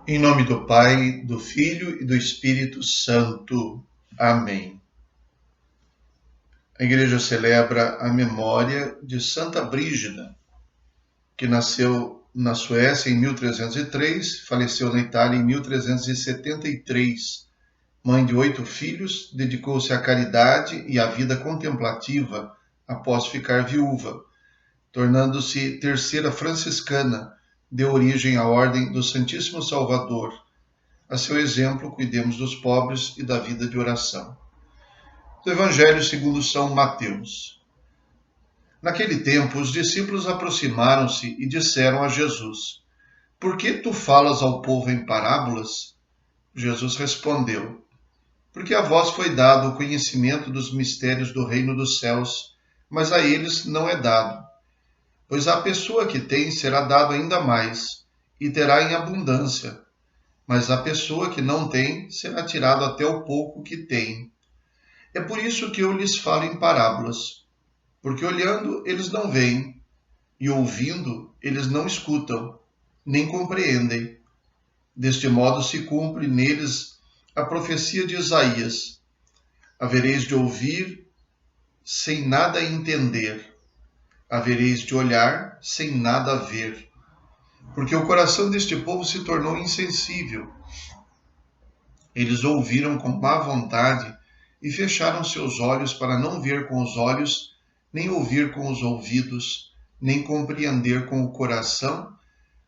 Em nome do Pai, do Filho e do Espírito Santo. Amém. A Igreja celebra a memória de Santa Brígida, que nasceu na Suécia em 1303, faleceu na Itália em 1373. Mãe de 8 filhos, dedicou-se à caridade e à vida contemplativa após ficar viúva, tornando-se terceira franciscana, deu origem à Ordem do Santíssimo Salvador. A seu exemplo, cuidemos dos pobres e da vida de oração. Do Evangelho segundo São Mateus. Naquele tempo, os discípulos aproximaram-se e disseram a Jesus: Por que tu falas ao povo em parábolas? Jesus respondeu: Porque a vós foi dado o conhecimento dos mistérios do reino dos céus, mas a eles não é dado. Pois à pessoa que tem será dado ainda mais, e terá em abundância. Mas a pessoa que não tem será tirado até o pouco que tem. É por isso que eu lhes falo em parábolas, porque olhando eles não veem, e ouvindo eles não escutam, nem compreendem. Deste modo se cumpre neles a profecia de Isaías: havereis de ouvir sem nada entender, havereis de olhar sem nada ver, porque o coração deste povo se tornou insensível. Eles ouviram com má vontade e fecharam seus olhos para não ver com os olhos, nem ouvir com os ouvidos, nem compreender com o coração,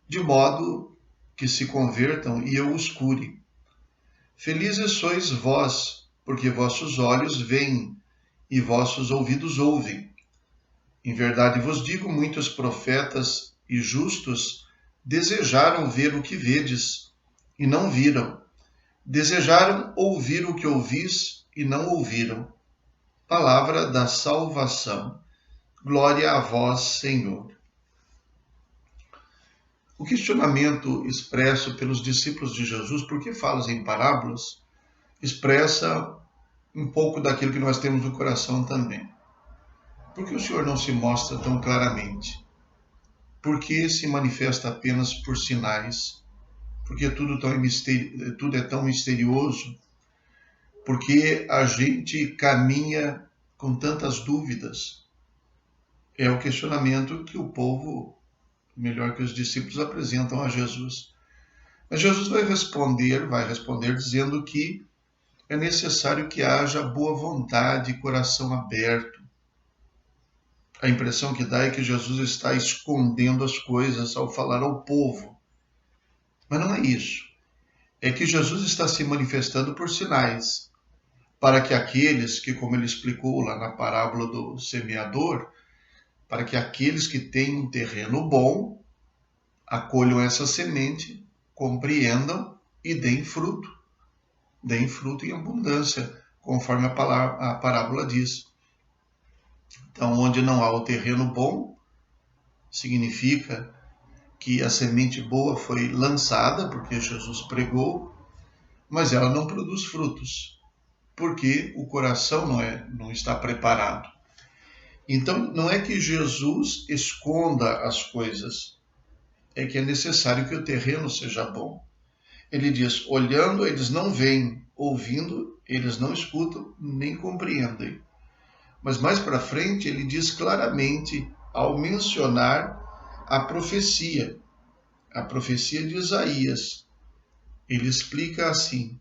de modo que se convertam e eu os cure. Felizes sois vós, porque vossos olhos veem e vossos ouvidos ouvem. Em verdade vos digo, muitos profetas e justos desejaram ver o que vedes, e não viram. Desejaram ouvir o que ouvis e não ouviram. Palavra da salvação. Glória a vós, Senhor. O questionamento expresso pelos discípulos de Jesus, por que falas em parábolas, expressa um pouco daquilo que nós temos no coração também. Por que o Senhor não se mostra tão claramente? Por que se manifesta apenas por sinais? Porque tudo é tão misterioso? Porque a gente caminha com tantas dúvidas? É o questionamento que o povo, melhor que os discípulos, apresentam a Jesus. Mas Jesus vai responder dizendo que é necessário que haja boa vontade e coração aberto. A impressão que dá é que Jesus está escondendo as coisas ao falar ao povo. Mas não é isso. É que Jesus está se manifestando por sinais, para que aqueles que, como ele explicou lá na parábola do semeador, para que aqueles que têm um terreno bom acolham essa semente, compreendam e deem fruto em abundância, conforme a parábola diz. Então, onde não há o terreno bom, significa que a semente boa foi lançada, porque Jesus pregou, mas ela não produz frutos, porque o coração não está preparado. Então, não é que Jesus esconda as coisas, é que é necessário que o terreno seja bom. Ele diz, olhando eles não veem, ouvindo eles não escutam, nem compreendem. Mas mais para frente ele diz claramente, ao mencionar a profecia de Isaías, ele explica assim: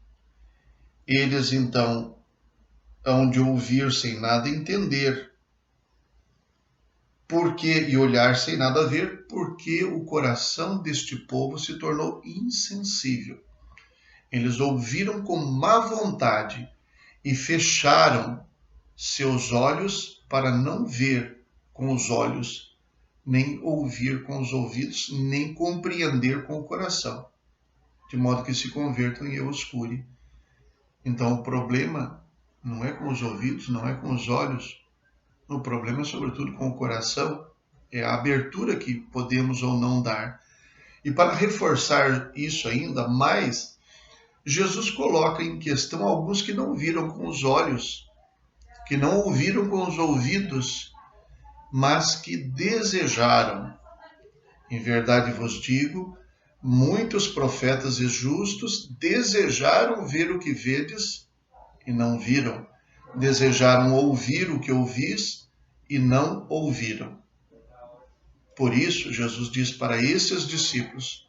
eles então hão de ouvir sem nada entender, e olhar sem nada ver, porque o coração deste povo se tornou insensível. Eles ouviram com má vontade e fecharam seus olhos para não ver com os olhos, nem ouvir com os ouvidos, nem compreender com o coração, de modo que se convertam e eu os cure. Então o problema não é com os ouvidos, não é com os olhos, o problema é sobretudo com o coração, é a abertura que podemos ou não dar. E para reforçar isso ainda mais, Jesus coloca em questão alguns que não viram com os olhos, que não ouviram com os ouvidos, mas que desejaram. Em verdade vos digo, muitos profetas e justos desejaram ver o que vedes e não viram, desejaram ouvir o que ouvis e não ouviram. Por isso, Jesus diz para esses discípulos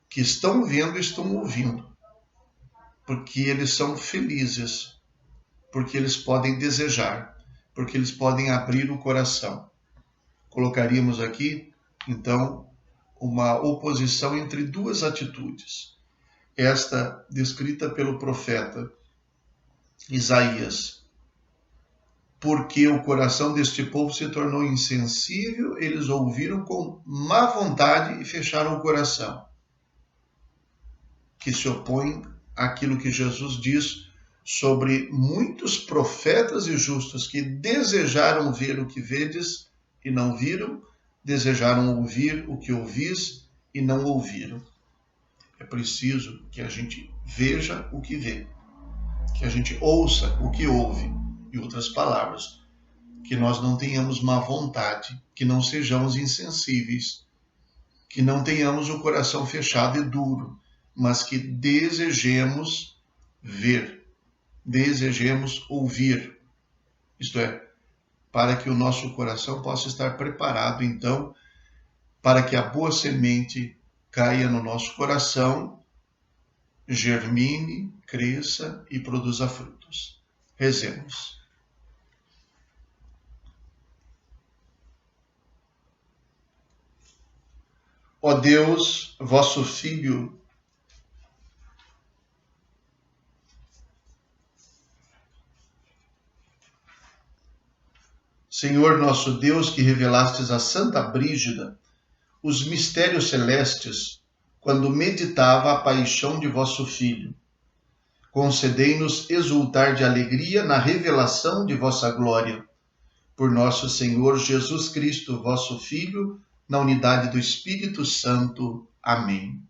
que estão vendo e estão ouvindo, porque eles são felizes, porque eles podem desejar, porque eles podem abrir o coração. Colocaríamos aqui, então, uma oposição entre duas atitudes. Esta descrita pelo profeta Isaías. Porque o coração deste povo se tornou insensível, eles ouviram com má vontade e fecharam o coração. Que se opõe àquilo que Jesus diz sobre muitos profetas e justos que desejaram ver o que vedes e não viram, desejaram ouvir o que ouvis e não ouviram. É preciso que a gente veja o que vê, que a gente ouça o que ouve. Em outras palavras, que nós não tenhamos má vontade, que não sejamos insensíveis, que não tenhamos o coração fechado e duro, mas que desejemos ver, desejemos ouvir. Isto é, para que o nosso coração possa estar preparado, então, para que a boa semente caia no nosso coração, germine, cresça e produza frutos. Rezemos. Ó Deus, vosso Filho, Senhor nosso Deus, que revelastes a Santa Brígida os mistérios celestes, quando meditava a paixão de vosso Filho, concedei-nos exultar de alegria na revelação de vossa glória. Por nosso Senhor Jesus Cristo, vosso Filho, na unidade do Espírito Santo. Amém.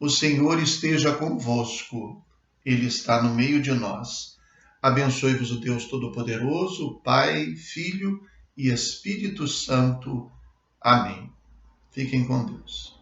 O Senhor esteja convosco, Ele está no meio de nós. Abençoe-vos o Deus Todo-Poderoso, Pai, Filho e Espírito Santo. Amém. Fiquem com Deus.